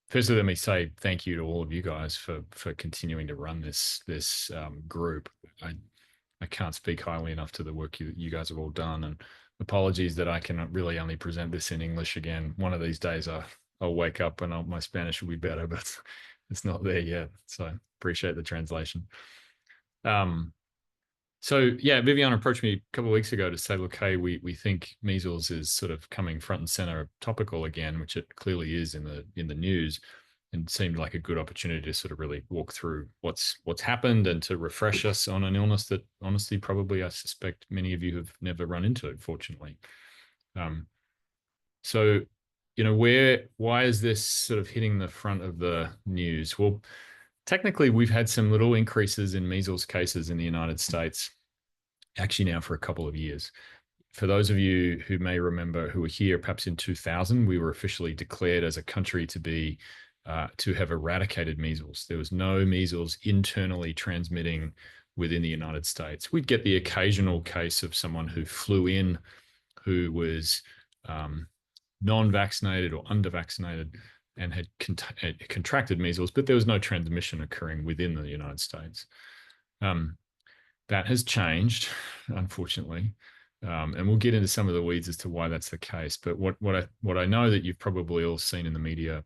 firstly, let me say thank you to all of you guys for continuing to run this group. I can't speak highly enough to the work you guys have all done, and apologies that I can really only present this in English again. One of these days I'll wake up and my Spanish will be better, but it's not there yet. So appreciate the translation. So yeah, Vivian approached me a couple of weeks ago to say, look, hey, we think measles is sort of coming front and center topical again, which it clearly is in the news, and seemed like a good opportunity to sort of really walk through what's happened and to refresh us on an illness that honestly probably I suspect many of you have never run into, fortunately. So, why is this sort of hitting the front of the news? Well, technically, we've had some little increases in measles cases in the United States, actually now for a couple of years. For those of you who may remember who were here, perhaps in 2000, we were officially declared as a country to have eradicated measles. There was no measles internally transmitting within the United States. We'd get the occasional case of someone who flew in who was non-vaccinated or under-vaccinated and had contracted measles, but there was no transmission occurring within the United States. That has changed, unfortunately, and we'll get into some of the weeds as to why that's the case. But what I know that you've probably all seen in the media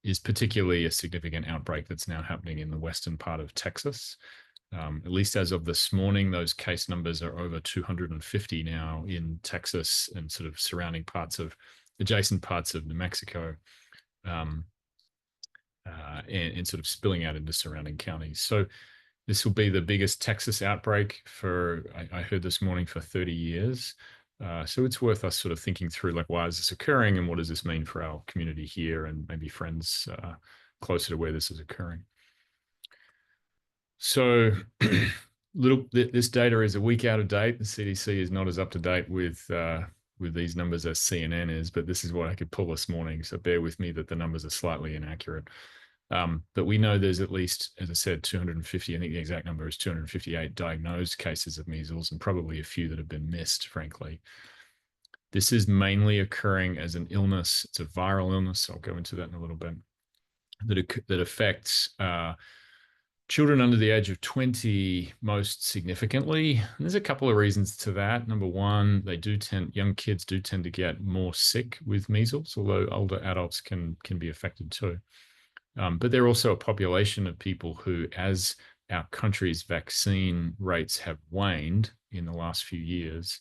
is particularly a significant outbreak that's now happening in the western part of Texas. At least as of this morning, those case numbers are over 250 now in Texas and sort of surrounding adjacent parts of New Mexico, and sort of spilling out into surrounding counties. So this will be the biggest Texas outbreak I heard this morning, for 30 years. So it's worth us sort of thinking through, like, why is this occurring and what does this mean for our community here and maybe friends closer to where this is occurring. So this data is a week out of date. The CDC is not as up to date with these numbers as CNN is, but this is what I could pull this morning. So bear with me that the numbers are slightly inaccurate. But we know there's at least, as I said, 250, I think the exact number is 258 diagnosed cases of measles, and probably a few that have been missed, frankly. This is mainly occurring as an illness. It's a viral illness. I'll go into that in a little bit. That affects children under the age of 20 most significantly. And there's a couple of reasons to that. Number one, young kids do tend to get more sick with measles, although older adults can be affected too. But they're also a population of people who, as our country's vaccine rates have waned in the last few years,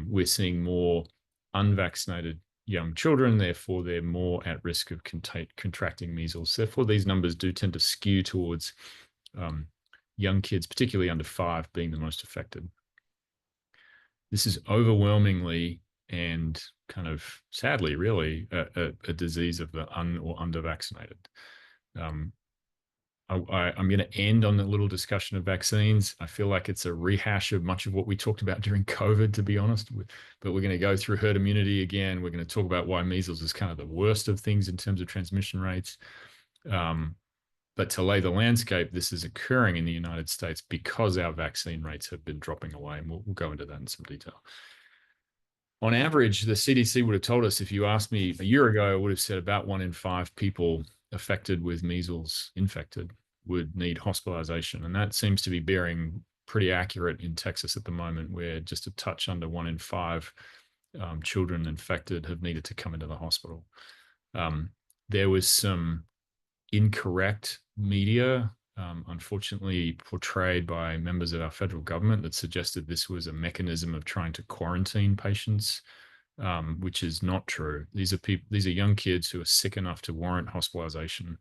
we're seeing more unvaccinated young children. Therefore, they're more at risk of contracting measles. Therefore, these numbers do tend to skew towards young kids, particularly under 5, being the most affected. This is overwhelmingly and kind of sadly, really, a disease of the or under-vaccinated. I'm going to end on a little discussion of vaccines. I feel like it's a rehash of much of what we talked about during COVID, to be honest. But we're going to go through herd immunity again. We're going to talk about why measles is kind of the worst of things in terms of transmission rates. But to lay the landscape, this is occurring in the United States because our vaccine rates have been dropping away, and we'll go into that in some detail. On average, the CDC would have told us, if you asked me a year ago, I would have said about 1 in 5 people affected with measles, infected, would need hospitalization. And that seems to be bearing pretty accurate in Texas at the moment, where just a touch under 1 in 5 children infected have needed to come into the hospital. There was some incorrect media, unfortunately portrayed by members of our federal government, that suggested this was a mechanism of trying to quarantine patients, which is not true. These are young kids who are sick enough to warrant hospitalization.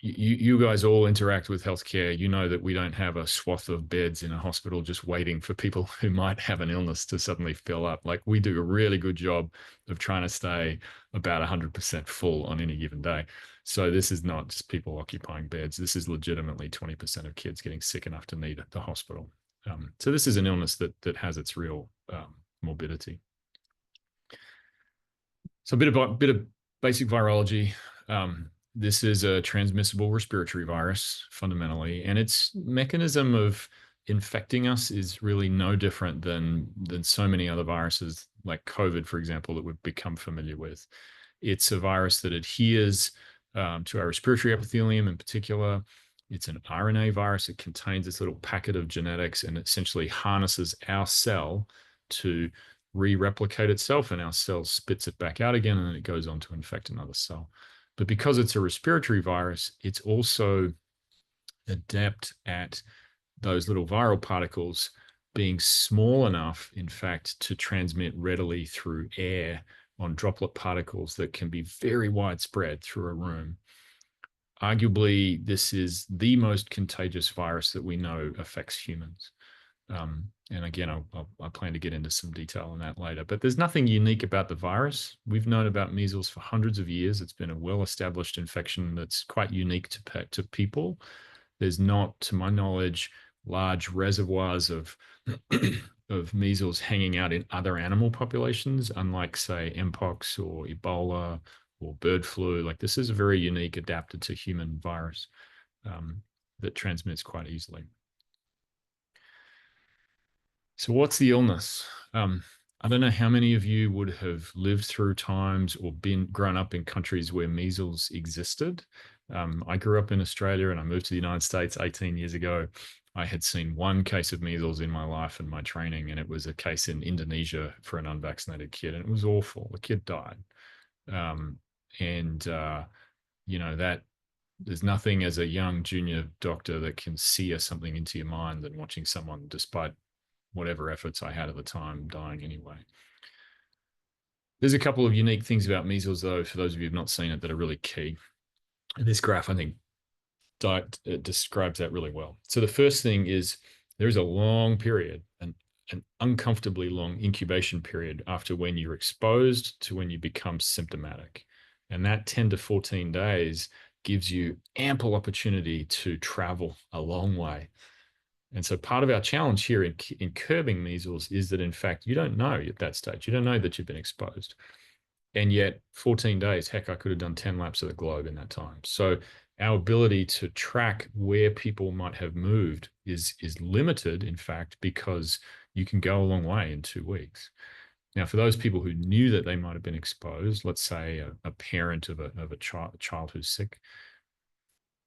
You guys all interact with healthcare. You know that we don't have a swath of beds in a hospital just waiting for people who might have an illness to suddenly fill up. Like, we do a really good job of trying to stay about 100% full on any given day. So this is not just people occupying beds. This is legitimately 20% of kids getting sick enough to need the hospital. So this is an illness that has its real morbidity. So a bit of basic virology. This is a transmissible respiratory virus, fundamentally, and its mechanism of infecting us is really no different than so many other viruses, like COVID, for example, that we've become familiar with. It's a virus that adheres to our respiratory epithelium in particular. It's an RNA virus. It contains this little packet of genetics and essentially harnesses our cell to re-replicate itself, and our cell spits it back out again, and then it goes on to infect another cell. But because it's a respiratory virus, it's also adept at those little viral particles being small enough, in fact, to transmit readily through air on droplet particles that can be very widespread through a room. Arguably, this is the most contagious virus that we know affects humans. And again, I plan to get into some detail on that later. But there's nothing unique about the virus. We've known about measles for hundreds of years. It's been a well-established infection that's quite unique to people. There's not, to my knowledge, large reservoirs of of measles hanging out in other animal populations, unlike, say, mpox or Ebola or bird flu. Like, this is a very unique, adapted to human virus that transmits quite easily. So what's the illness? I don't know how many of you would have lived through times or grown up in countries where measles existed. I grew up in Australia and I moved to the United States 18 years ago. I had seen one case of measles in my life and my training, and it was a case in Indonesia for an unvaccinated kid, and it was awful. The kid died. And that there's nothing as a young junior doctor that can sear something into your mind than watching someone, despite whatever efforts I had at the time, dying anyway. There's a couple of unique things about measles, though, for those of you who've not seen it, that are really key. And this graph, I think, describes that really well. So the first thing is there's a long period, an uncomfortably long incubation period after when you're exposed to when you become symptomatic. And that 10 to 14 days gives you ample opportunity to travel a long way. And so part of our challenge here in curbing measles is that, in fact, you don't know at that stage. You don't know that you've been exposed. And yet 14 days, heck, I could have done 10 laps of the globe in that time. So our ability to track where people might have moved is limited, in fact, because you can go a long way in 2 weeks. Now, for those people who knew that they might have been exposed, let's say a parent of a child who's sick,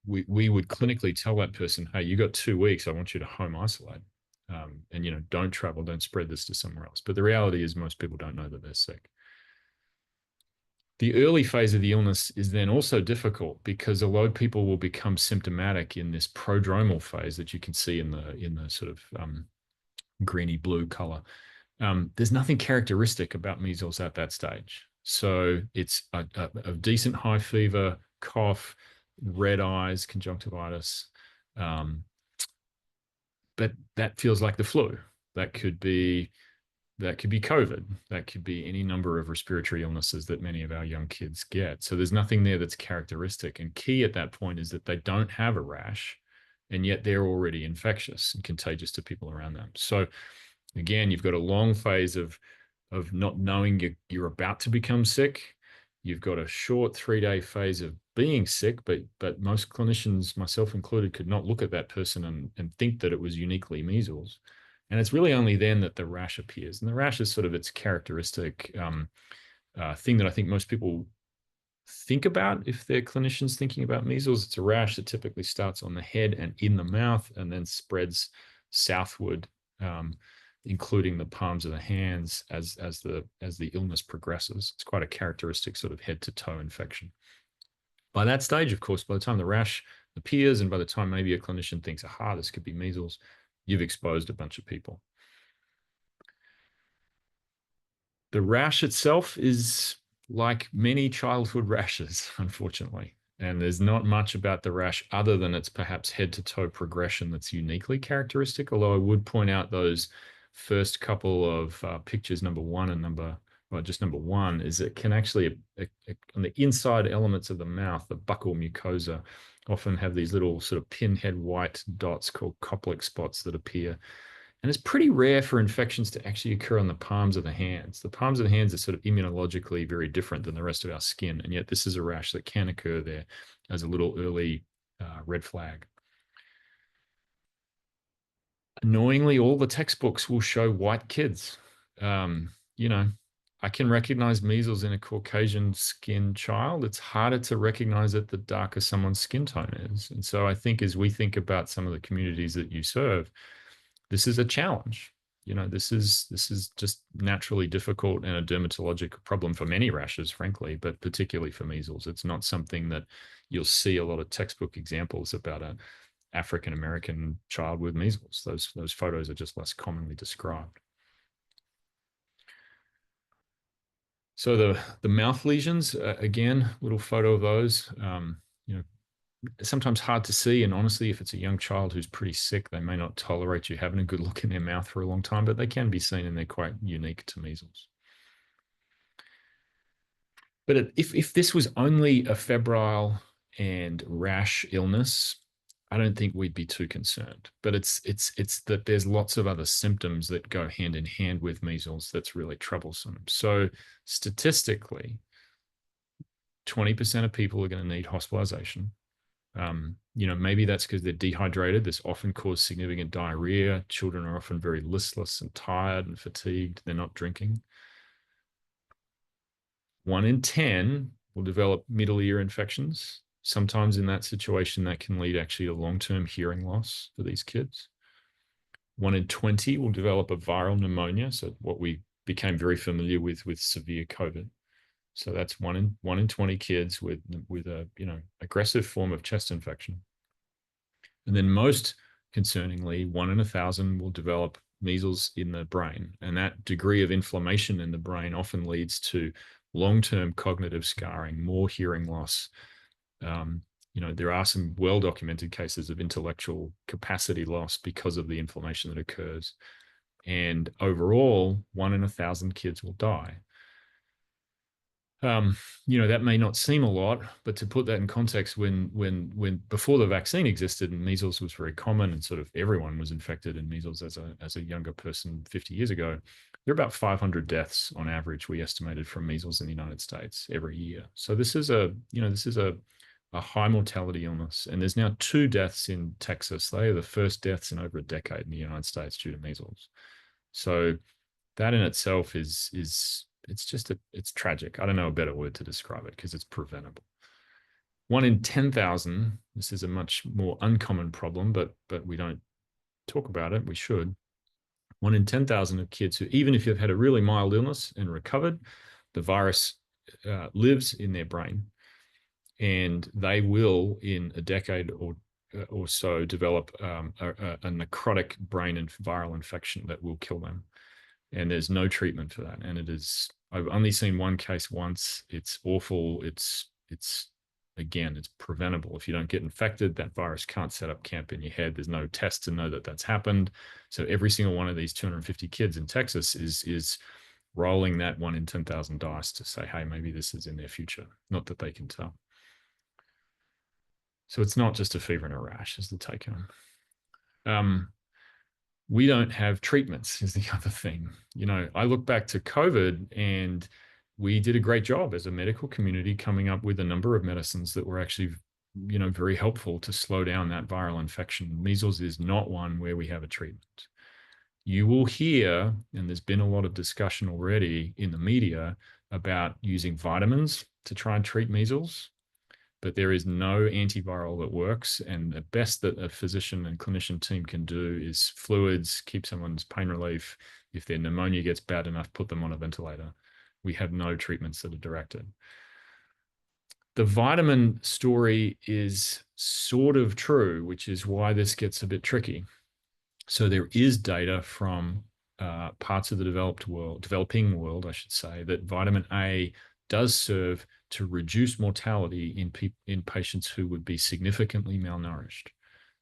we would clinically tell that person, hey, you got 2 weeks. I want you to home isolate. And, don't travel, don't spread this to somewhere else. But the reality is most people don't know that they're sick. The early phase of the illness is then also difficult because a lot of people will become symptomatic in this prodromal phase that you can see in the sort of greeny blue color. There's nothing characteristic about measles at that stage. So it's a decent high fever, cough, red eyes, conjunctivitis. But that feels like the flu. That could be COVID. That could be any number of respiratory illnesses that many of our young kids get. So there's nothing there that's characteristic. And key at that point is that they don't have a rash, and yet they're already infectious and contagious to people around them. So again, you've got a long phase of not knowing you're about to become sick. You've got a short 3-day phase of being sick, but most clinicians, myself included, could not look at that person and think that it was uniquely measles. And it's really only then that the rash appears. And the rash is sort of its characteristic thing that I think most people think about if they're clinicians thinking about measles. It's a rash that typically starts on the head and in the mouth and then spreads southward, including the palms of the hands as the illness progresses. It's quite a characteristic sort of head to toe infection. By that stage, of course, by the time the rash appears and by the time maybe a clinician thinks, aha, this could be measles, you've exposed a bunch of people. The rash itself is like many childhood rashes, unfortunately. And there's not much about the rash other than its perhaps head to toe progression that's uniquely characteristic. Although I would point out those first couple of pictures, number one and number one, is it can actually, on the inside elements of the mouth, the buccal mucosa, often have these little sort of pinhead white dots called Koplik spots that appear. And it's pretty rare for infections to actually occur on the palms of the hands. The palms of the hands are sort of immunologically very different than the rest of our skin. And yet this is a rash that can occur there as a little early red flag. Annoyingly, all the textbooks will show white kids. You know, I can recognize measles in a Caucasian skinned child. It's harder to recognize it the darker someone's skin tone is. And so I think as we think about some of the communities that you serve, this is a challenge. This is just naturally difficult and a dermatologic problem for many rashes, frankly, but particularly for measles. It's not something that you'll see a lot of textbook examples about a African American child with measles. Those photos are just less commonly described. So the mouth lesions, again, little photo of those. You know, sometimes hard to see, and honestly, if it's a young child who's pretty sick, they may not tolerate you having a good look in their mouth for a long time, but they can be seen, and they're quite unique to measles. But if this was only a febrile and rash illness, I don't think we'd be too concerned. But it's that there's lots of other symptoms that go hand in hand with measles that's really troublesome. So statistically, 20% of people are going to need hospitalization. Maybe that's because they're dehydrated. This often causes significant diarrhea. Children are often very listless and tired and fatigued. They're not drinking. 1 in 10 will develop middle ear infections. Sometimes in that situation, that can lead actually to long-term hearing loss for these kids. 1 in 20 will develop a viral pneumonia, so what we became very familiar with severe COVID. So that's 1 in 20 kids with a aggressive form of chest infection. And then most concerningly, 1 in 1,000 will develop measles in the brain. And that degree of inflammation in the brain often leads to long-term cognitive scarring, more hearing loss. There are some well-documented cases of intellectual capacity loss because of the inflammation that occurs. And overall, 1 in 1,000 kids will die. That may not seem a lot, but to put that in context, when before the vaccine existed and measles was very common and sort of everyone was infected in measles as a younger person 50 years ago, there are about 500 deaths on average we estimated from measles in the United States every year. So this is a high mortality illness, and there's now 2 deaths in Texas. They are the first deaths in over a decade in the United States due to measles. So that in itself is it's tragic. I don't know a better word to describe it because it's preventable. 1 in 10,000, this is a much more uncommon problem, but we don't talk about it. We should. 1 in 10,000 of kids who, even if you've had a really mild illness and recovered, the virus lives in their brain, and they will, in a decade or so, develop a necrotic brain and viral infection that will kill them. And there's no treatment for that. And I've only seen one case once. It's awful. It's preventable. If you don't get infected, that virus can't set up camp in your head. There's no test to know that that's happened. So every single one of these 250 kids in Texas is rolling that 1 in 10,000 dice to say, hey, maybe this is in their future. Not that they can tell. So it's not just a fever and a rash is the take home. We don't have treatments is the other thing. I look back to COVID, and we did a great job as a medical community coming up with a number of medicines that were actually, very helpful to slow down that viral infection. Measles is not one where we have a treatment. You will hear, and there's been a lot of discussion already in the media about using vitamins to try and treat measles, but there is no antiviral that works. And the best that a physician and clinician team can do is fluids, keep someone's pain relief. If their pneumonia gets bad enough, put them on a ventilator. We have no treatments that are directed. The vitamin story is sort of true, which is why this gets a bit tricky. So there is data from parts of the developing world, I should say, that vitamin A does serve to reduce mortality in patients who would be significantly malnourished.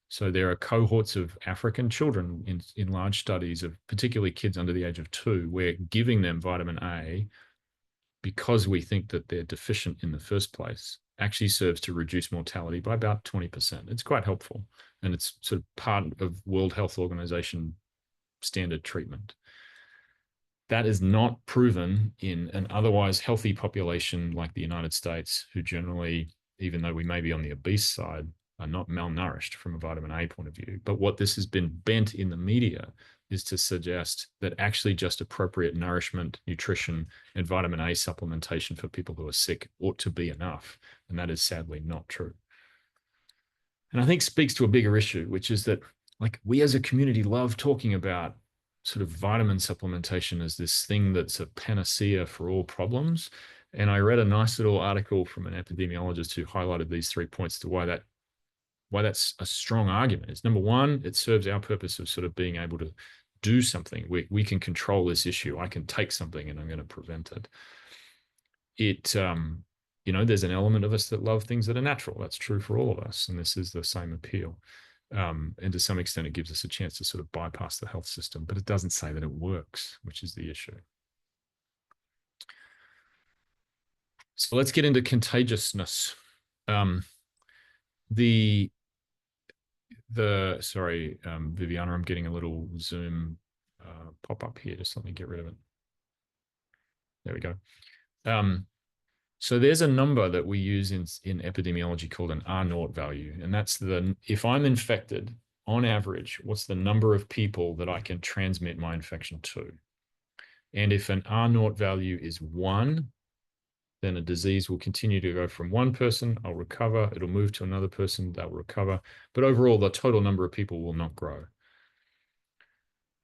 So there are cohorts of African children in large studies of particularly kids under the age of 2, where giving them vitamin A, because we think that they're deficient in the first place, actually serves to reduce mortality by about 20%. It's quite helpful, and it's sort of part of World Health Organization standard treatment. That is not proven in an otherwise healthy population like the United States, who generally, even though we may be on the obese side, are not malnourished from a vitamin A point of view. But what this has been bent in the media is to suggest that actually just appropriate nourishment, nutrition, and vitamin A supplementation for people who are sick ought to be enough. And that is sadly not true. And I think speaks to a bigger issue, which is that like we as a community love talking about sort of vitamin supplementation as this thing that's a panacea for all problems. And I read a nice little article from an epidemiologist who highlighted these 3 points to why that's a strong argument. It's number one, it serves our purpose of sort of being able to do something. We can control this issue. I can take something and I'm going to prevent it. There's an element of us that love things that are natural. That's true for all of us. And this is the same appeal. And to some extent, it gives us a chance to sort of bypass the health system, but it doesn't say that it works, which is the issue. So let's get into contagiousness. Viviana, I'm getting a little Zoom pop up here. Just let me get rid of it. There we go. So there's a number that we use in epidemiology called an R0 value. And that's if I'm infected, on average, what's the number of people that I can transmit my infection to? And if an R0 value is 1, then a disease will continue to go from one person, I'll recover, it'll move to another person, they'll recover. But overall, the total number of people will not grow.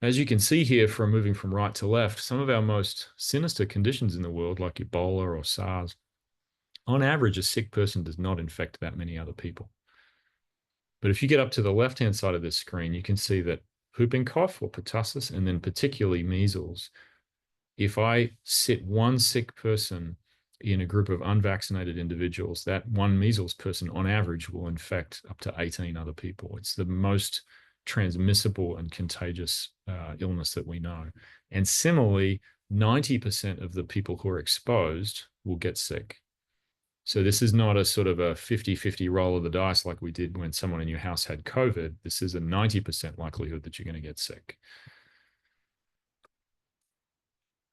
As you can see here, from moving from right to left, some of our most sinister conditions in the world, like Ebola or SARS, on average, a sick person does not infect that many other people. But if you get up to the left-hand side of this screen, you can see that whooping cough or pertussis, and then particularly measles, if I sit one sick person in a group of unvaccinated individuals, that one measles person on average will infect up to 18 other people. It's the most transmissible and contagious illness that we know. And similarly, 90% of the people who are exposed will get sick. So this is not a sort of a 50-50 roll of the dice like we did when someone in your house had COVID. This is a 90% likelihood that you're going to get sick.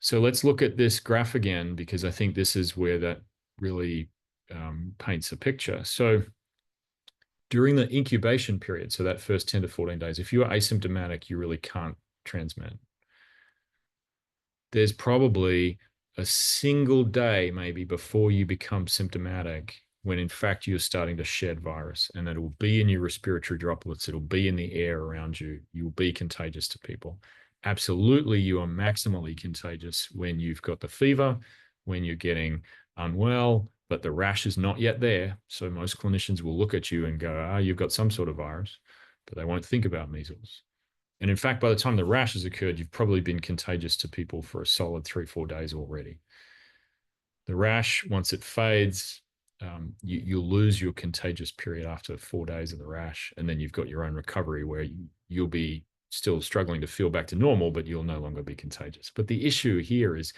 So let's look at this graph again, because I think this is where that really paints a picture. So during the incubation period, so that first 10 to 14 days, if you are asymptomatic, you really can't transmit. There's probably a single day maybe before you become symptomatic when in fact you're starting to shed virus, and it will be in your respiratory droplets, it'll be in the air around you, you will be contagious to people. Absolutely, you are maximally contagious when you've got the fever, when you're getting unwell, but the rash is not yet there. So most clinicians will look at you and go, you've got some sort of virus, but they won't think about measles. And in fact, by the time the rash has occurred, you've probably been contagious to people for a solid 3-4 days already. The rash, once it fades, you'll lose your contagious period after 4 days of the rash. And then you've got your own recovery where you'll be still struggling to feel back to normal, but you'll no longer be contagious. But the issue here is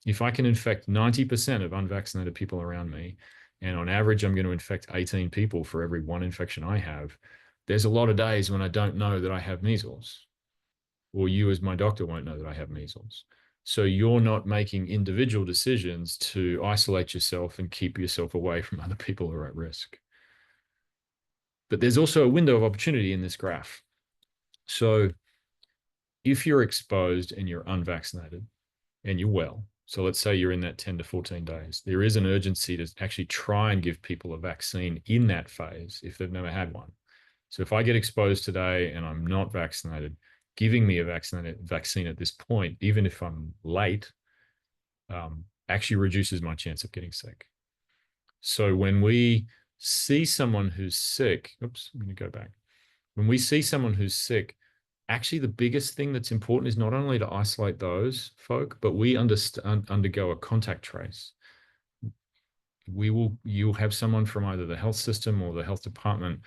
if I can infect 90% of unvaccinated people around me, and on average, I'm going to infect 18 people for every 1 infection I have, there's a lot of days when I don't know that I have measles, or you as my doctor won't know that I have measles. So you're not making individual decisions to isolate yourself and keep yourself away from other people who are at risk. But there's also a window of opportunity in this graph. So if you're exposed and you're unvaccinated and you're well, so let's say you're in that 10 to 14 days, there is an urgency to actually try and give people a vaccine in that phase if they've never had one. So if I get exposed today and I'm not vaccinated, giving me a vaccine at this point, even if I'm late, actually reduces my chance of getting sick. So when we see someone who's sick, oops, I'm going to go back. When we see someone who's sick, actually the biggest thing that's important is not only to isolate those folk, but we undergo a contact trace. You'll have someone from either the health system or the health department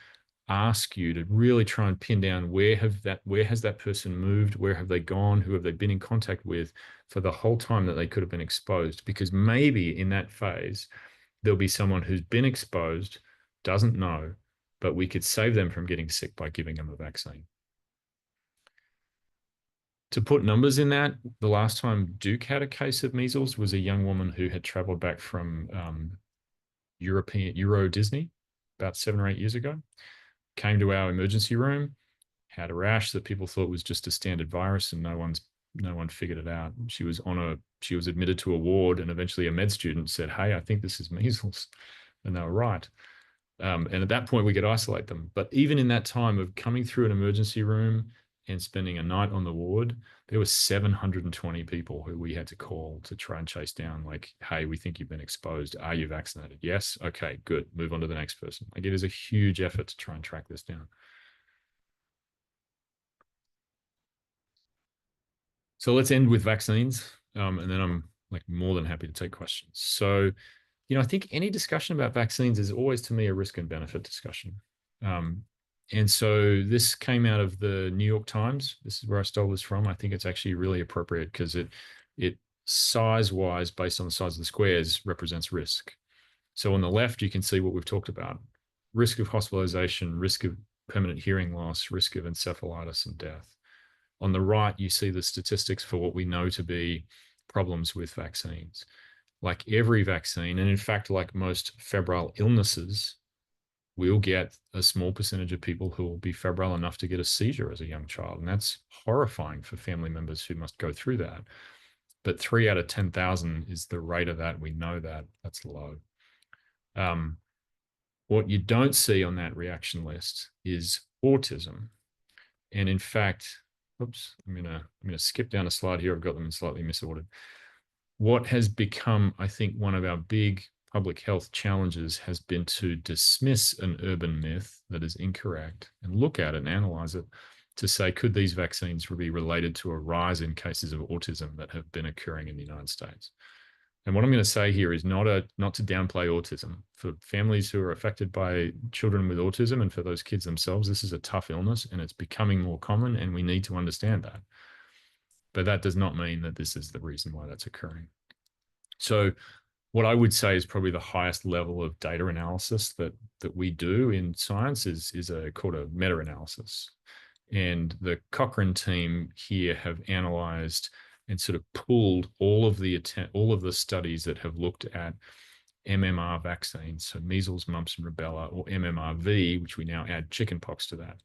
ask you to really try and pin down where has that person moved, where have they gone, who have they been in contact with for the whole time that they could have been exposed, because maybe in that phase there'll be someone who's been exposed, doesn't know, but we could save them from getting sick by giving them a vaccine. To put numbers in that, the last time Duke had a case of measles was a young woman who had traveled back from Euro Disney about 7 or 8 years ago. came to our emergency room, had a rash that people thought was just a standard virus, and no one figured it out. She was admitted to a ward, and eventually a med student said, "Hey, I think this is measles," and they were right. And at that point, we could isolate them. But even in that time of coming through an emergency room and spending a night on the ward, there were 720 people who we had to call to try and chase down, like, "Hey, we think you've been exposed. Are you vaccinated?" Yes. Okay, good. Move on to the next person. Like, it is a huge effort to try and track this down. So let's end with vaccines, and then I'm like more than happy to take questions. So, I think any discussion about vaccines is always to me a risk and benefit discussion. Um, and so this came out of the New York Times. This is where I stole this from. I think it's actually really appropriate because it size wise, based on the size of the squares, represents risk. So on the left, you can see what we've talked about: risk of hospitalization, risk of permanent hearing loss, risk of encephalitis and death. On the right, you see the statistics for what we know to be problems with vaccines. Like every vaccine, and in fact, like most febrile illnesses, we'll get a small percentage of people who will be febrile enough to get a seizure as a young child. And that's horrifying for family members who must go through that. But 3 out of 10,000 is the rate of that. We know that that's low. What you don't see on that reaction list is autism. And in fact, oops, I'm gonna skip down a slide here. I've got them in slightly misordered. What has become, I think, one of our big public health challenges has been to dismiss an urban myth that is incorrect and look at it and analyze it to say, could these vaccines be related to a rise in cases of autism that have been occurring in the United States? And what I'm going to say here is not to downplay autism. For families who are affected by children with autism and for those kids themselves, this is a tough illness and it's becoming more common, and we need to understand that. But that does not mean that this is the reason why that's occurring. So what I would say is probably the highest level of data analysis that we do in science is called a meta-analysis. And the Cochrane team here have analyzed and sort of pooled all of the studies that have looked at MMR vaccines, so measles, mumps, and rubella, or MMRV, which we now add chickenpox to that,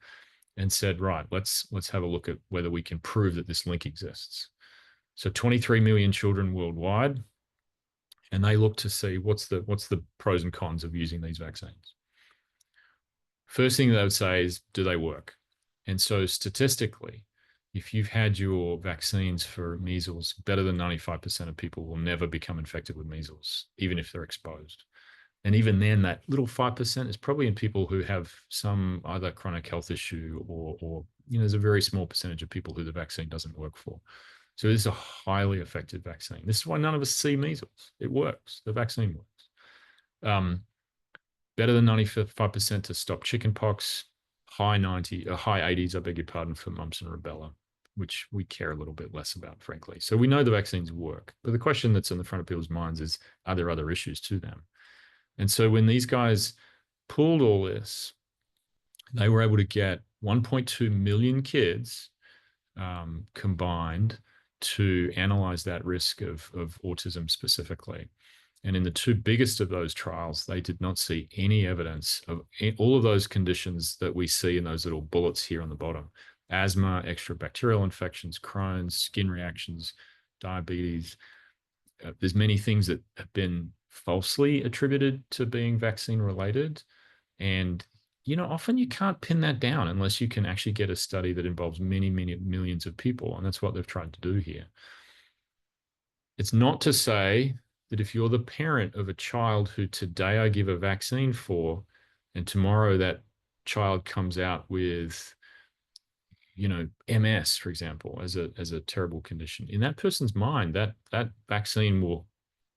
and said, right, let's have a look at whether we can prove that this link exists. So 23 million children worldwide, and they look to see what's the pros and cons of using these vaccines. First thing they would say is, do they work? And so statistically, if you've had your vaccines for measles, better than 95% of people will never become infected with measles, even if they're exposed. And even then, that little 5% is probably in people who have some either chronic health issue or there's a very small percentage of people who the vaccine doesn't work for. So this is a highly effective vaccine. This is why none of us see measles. It works. The vaccine works. Better than 95% to stop chickenpox, high 80s, I beg your pardon, for mumps and rubella, which we care a little bit less about, frankly. So we know the vaccines work. But the question that's in the front of people's minds is, are there other issues to them? And so when these guys pulled all this, they were able to get 1.2 million kids combined to analyze that risk of autism specifically. And in the two biggest of those trials, they did not see any evidence of all of those conditions that we see in those little bullets here on the bottom: asthma, extrabacterial infections, Crohn's, skin reactions, diabetes. There's many things that have been falsely attributed to being vaccine related. And, often you can't pin that down unless you can actually get a study that involves many, many millions of people. And that's what they've tried to do here. It's not to say that if you're the parent of a child who today I give a vaccine for, and tomorrow that child comes out with, MS, for example, as a terrible condition, in that person's mind, that vaccine will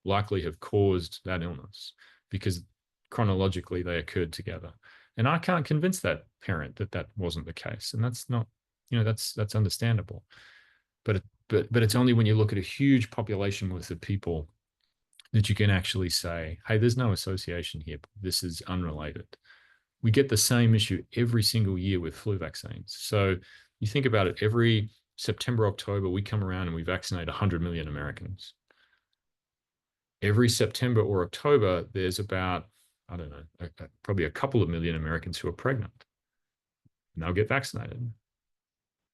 likely have caused that illness because chronologically they occurred together. And I can't convince that parent that that wasn't the case. And that's not, that's understandable. But it's only when you look at a huge population worth of people that you can actually say, hey, there's no association here. This is unrelated. We get the same issue every single year with flu vaccines. So you think about it, every September, October, we come around and we vaccinate 100 million Americans. Every September or October, there's about, I don't know, probably a couple of million Americans who are pregnant. and they'll get vaccinated.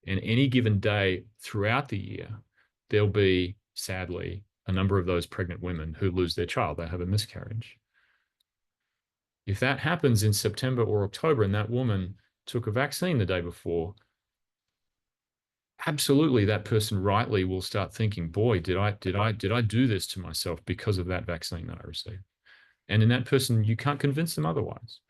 And any given day throughout the year, there'll be, sadly, a number of those pregnant women who lose their child. They have a miscarriage. If that happens in September or October and that woman took a vaccine the day before, absolutely that person rightly will start thinking, boy, did I do this to myself because of that vaccine that I received? And in that person, you can't convince them otherwise.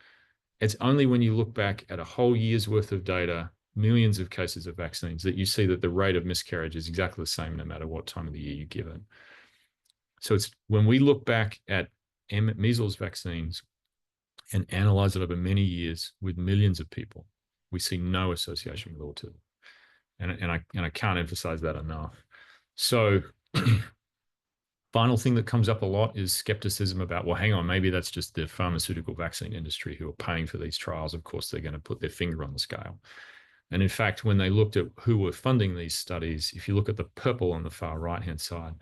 It's only when you look back at a whole year's worth of data, millions of cases of vaccines, that you see that the rate of miscarriage is exactly the same no matter what time of the year you give it. So it's when we look back at measles vaccines and analyze it over many years with millions of people, we see no association with autism. And I can't emphasize that enough. So final thing that comes up a lot is skepticism about, well, hang on, maybe that's just the pharmaceutical vaccine industry who are paying for these trials. Of course, they're going to put their finger on the scale. And in fact, when they looked at who were funding these studies, if you look at the purple on the far right-hand side,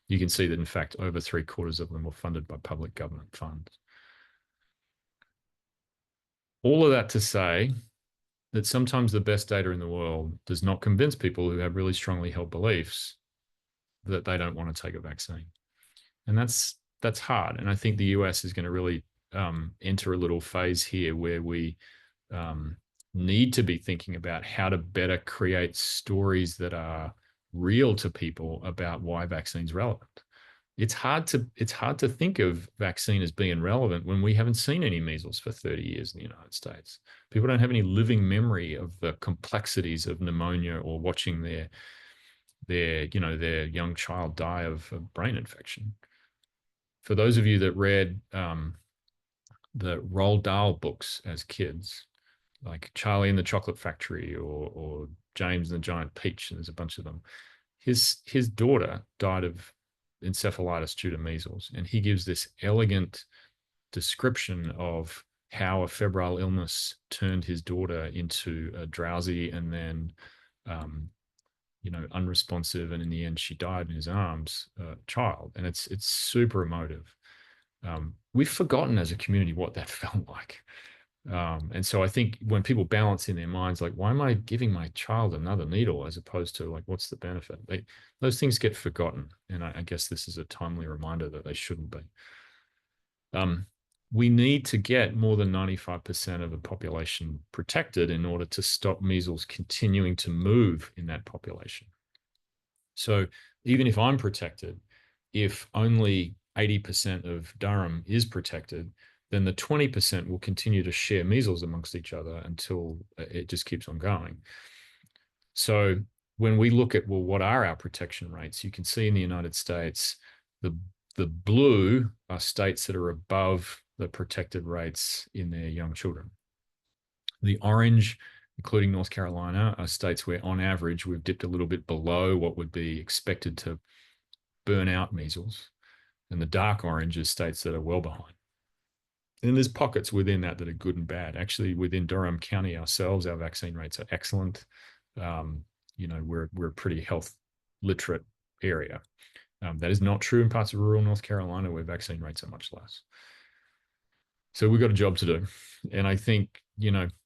you can see that, in fact, over 3/4 of them were funded by public government funds. All of that to say that sometimes the best data in the world does not convince people who have really strongly held beliefs that they don't want to take a vaccine. And that's hard. And I think the US is going to really enter a little phase here where we need to be thinking about how to better create stories that are real to people about why vaccine's relevant. It's hard to think of vaccine as being relevant when we haven't seen any measles for 30 years in the United States. People don't have any living memory of the complexities of pneumonia or watching their young child die of a brain infection. For those of you that read the Roald Dahl books as kids, like Charlie and the Chocolate Factory or James and the Giant Peach, and there's a bunch of them, his daughter died of encephalitis due to measles, and he gives this elegant description of how a febrile illness turned his daughter into a drowsy and then unresponsive, and in the end she died in his arms, child. And it's super emotive. We've forgotten as a community what that felt like. And so I think when people balance in their minds, like, why am I giving my child another needle as opposed to, like, what's the benefit? Those things get forgotten. And I guess this is a timely reminder that they shouldn't be. We need to get more than 95% of the population protected in order to stop measles continuing to move in that population. So even if I'm protected, if only 80% of Durham is protected, then the 20% will continue to share measles amongst each other until it just keeps on going. So when we look at, well, what are our protection rates? You can see in the United States, the blue are states that are above the protected rates in their young children. The orange, including North Carolina, are states where on average we've dipped a little bit below what would be expected to burn out measles. And the dark orange is states that are well behind. And there's pockets within that are good and bad. Actually, within Durham County ourselves, our vaccine rates are excellent. We're a pretty health literate area. That is not true in parts of rural North Carolina where vaccine rates are much less. So we've got a job to do. And I think,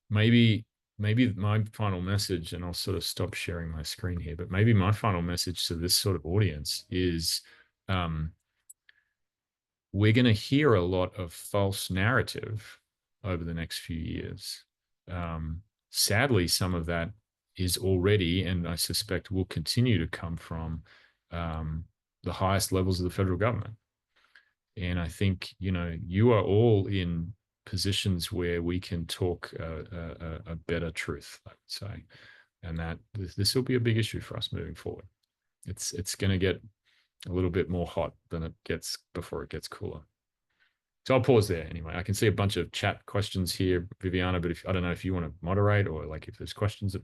maybe my final message, and I'll sort of stop sharing my screen here, but maybe my final message to this sort of audience is, we're going to hear a lot of false narrative over the next few years. Sadly, some of that is already, and I suspect will continue to come from the highest levels of the federal government. And I think, you are all in positions where we can talk a better truth, I would say, and that this will be a big issue for us moving forward. It's going to get a little bit more hot than it gets before it gets cooler. So I'll pause there anyway. I can see a bunch of chat questions here, Viviana, but I don't know if you want to moderate or like if there's questions that people